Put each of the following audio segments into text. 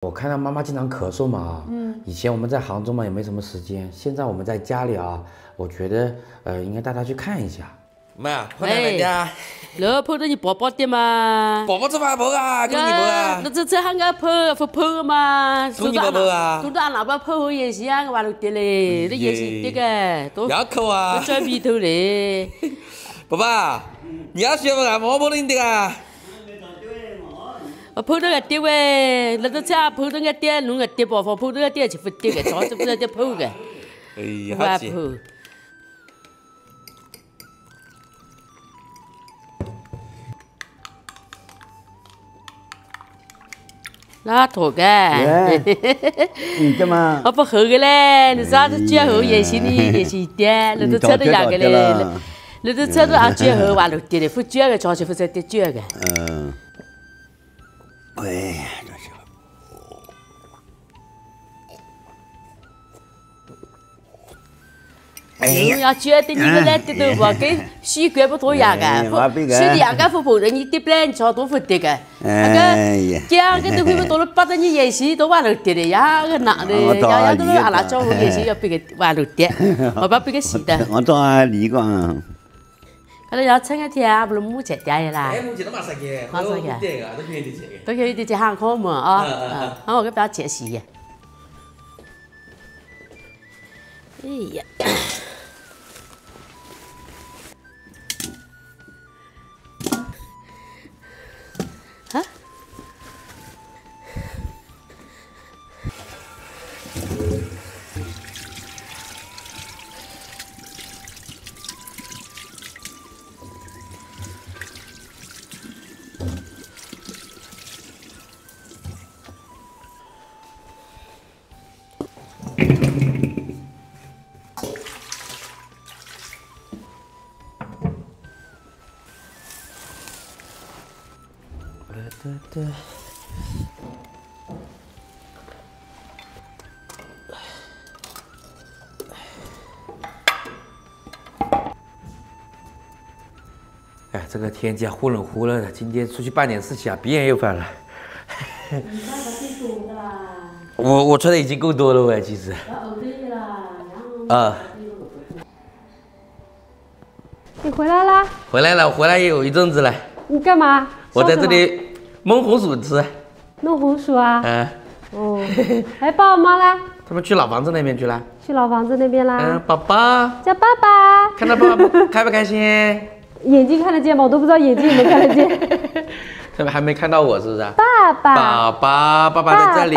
我看到妈妈经常咳嗽嘛，以前我们在杭州嘛也没什么时间，现在我们在家里啊，我觉得应该带她去看一下。妈，回来了老婆的你抱抱的嘛？抱抱这把抱啊，跟你抱啊。那这喊个抱嘛？跟你抱抱啊？都俺老婆抱我也是啊，我完了的嘞，那也是这个都。要抠啊！都转鼻头嘞。爸爸，你要学不啊？摸摸你的啊？我抱到个爹喂，那都这样抱到个爹，弄个爹包房，抱到个爹就不爹个，早就不知道抱个。哎呀，好气。那多个。你干嘛？我不喝个嘞，你啥子酒后也行的，也行点，那都吃到样个嘞，那都吃到啊酒后完了点嘞，不酒个早就不知道酒个。喂，哎呀，觉得你们来的都不跟习惯不多样个，是两个不碰着你的不来，你找多不得个。那个讲个都会不多了，把着你演戏都完了的嘞，呀个男的，样样都阿拉找我演戏要别个完了的，我把别个洗的。我到阿里个。后来要撑个天，不是目前点啦。哎，目前都马上给，马上给，都可以的这个。都可以的这航空嘛啊，好我给大家解释。哎呀。啊？哎，这个天气啊，忽冷忽热的，今天出去办点事情啊，鼻炎又犯了。你爸爸最多的啦。我穿的已经够多了喂，其实。你回来啦？回来了，回来也有一阵子了。你干嘛？我在这里焖红薯吃。弄红薯啊？哦。哎，爸爸妈妈呢？他们去老房子那边去了。去老房子那边啦。宝宝。叫爸爸。看到爸爸开不开心？眼睛看得见吗？我都不知道眼睛有没有看得见。他们还没看到我，是不是？爸爸。爸爸在这里。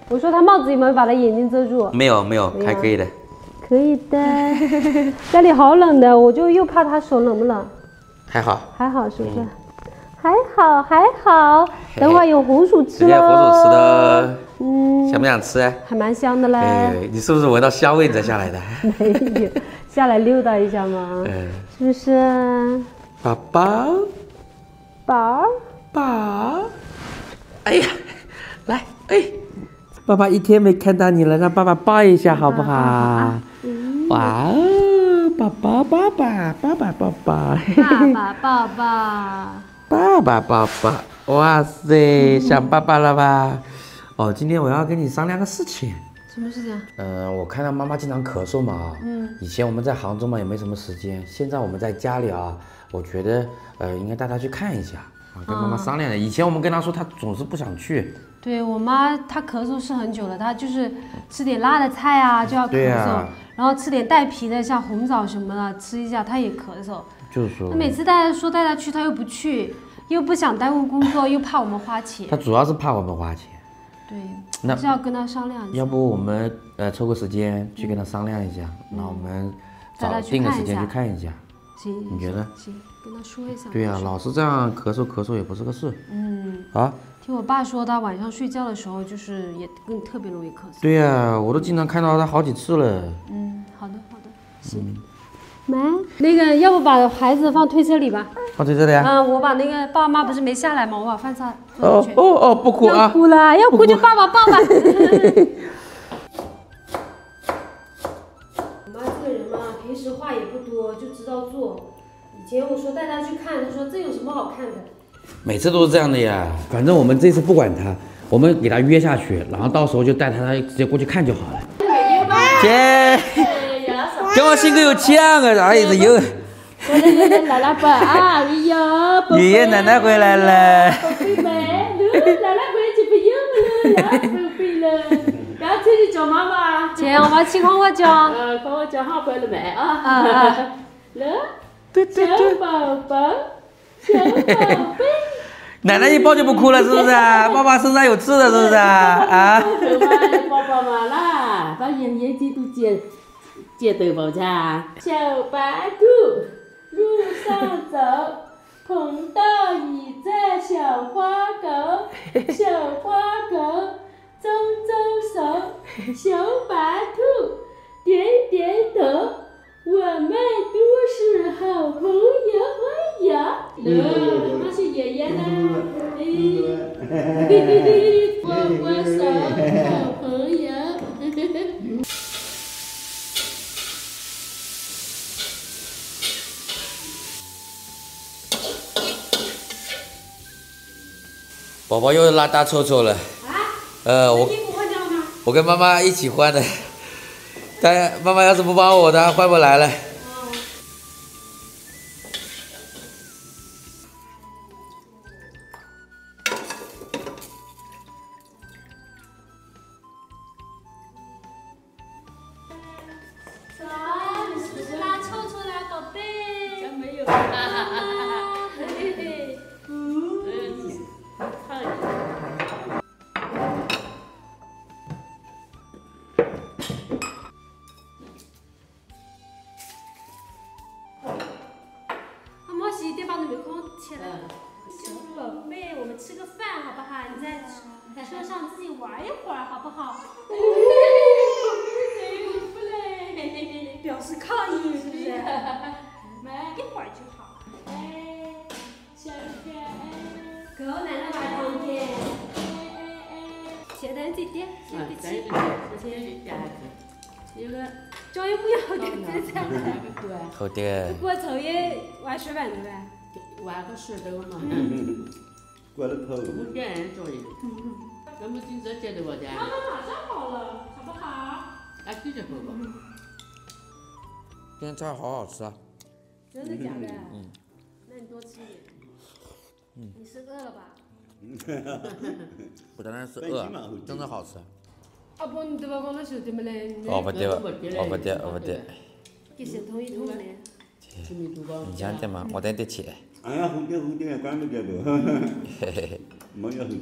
我说他帽子有没有把他眼睛遮住？没有，还可以的。可以的。家里好冷的，我就又怕他手冷不冷。还好。还好是不是？还好。等会儿有红薯吃了。红薯吃的。想不想吃？还蛮香的嘞。哎，你是不是闻到香味才下来的？没有，下来溜达一下嘛。是不是？宝宝。哎呀，来，哎，爸爸一天没看到你了，让爸爸抱一下好不好？哇哦，爸爸抱抱，哇塞，想爸爸了吧？哦，今天我要跟你商量个事情。什么事情？我看到妈妈经常咳嗽嘛，以前我们在杭州嘛也没什么时间，现在我们在家里啊，我觉得应该带她去看一下啊，跟妈妈商量的。以前我们跟她说，她总是不想去。对我妈，她咳嗽是很久了，她就是吃点辣的菜啊就要咳嗽，然后吃点带皮的，像红枣什么的吃一下，她也咳嗽。就是说，她每次带她去，她又不去，又不想耽误工作，又怕我们花钱。她主要是怕我们花钱。对，那是要跟她商量一下。要不我们抽个时间去跟她商量一下，然后我们定个时间去看一下。行，你觉得？行，跟她说一下。对呀，老是这样咳嗽也不是个事。啊。听我爸说，他晚上睡觉的时候就是也更特别容易咳嗽。对呀，我都经常看到他好几次了。好的，行。来，那个要不把孩子放推车里吧？放推车里啊？我把那个爸妈不是没下来吗？我把饭菜。哦，不哭啊！要哭就爸爸抱吧。我妈这个人嘛，平时话也不多，就知道做。以前我说带她去看，她说这有什么好看的？每次都是这样的呀，反正我们这次不管他，我们给他约下去，然后到时候就带他直接过去看就好了。姐，跟我性格有像啊，啥意思有？来了吧啊！哎呀，爷爷奶奶回来了。宝贝们，来了回去不用了，宝贝了。然后出去叫妈妈。姐，我把气泡讲。帮我叫好回了没啊？来，小宝宝，小宝贝。奶奶一抱就不哭了，是不是？爸爸身上有刺的，是不是？啊？宝宝嘛啦，把眼睛都接对不家？小白兔路上走，碰到一只小花狗，小花狗皱皱手，小白兔点点头，我们都是好朋友呀。那是爷爷呢？握握手，好朋友。宝宝又拉大臭臭了。我跟妈妈一起换的，但妈妈要是不帮我，她换不来了。宝贝，我们吃个饭好不好？你在车上自己玩一会儿好不好？表示抗议是不是？一会儿就好。小可爱。狗奶奶玩冬天。先等姐姐，先有个教育不要的这才。好的。过头也玩水板的呗。玩个石头嘛。过了头。我点作业。咱们今朝接的我家。妈妈马上好了，好不好？啊，继续喝吧。今天菜好好吃啊。真的假的？那你多吃一点。你是饿了吧？不单单是饿，真的好吃。阿婆，你对吧？放到手里面来。哦不对，哦不对，哦不对。给谁同意同意？你讲的嘛，我等得起。哎呀，好点，关不掉的。嘿嘿嘿。没有好点。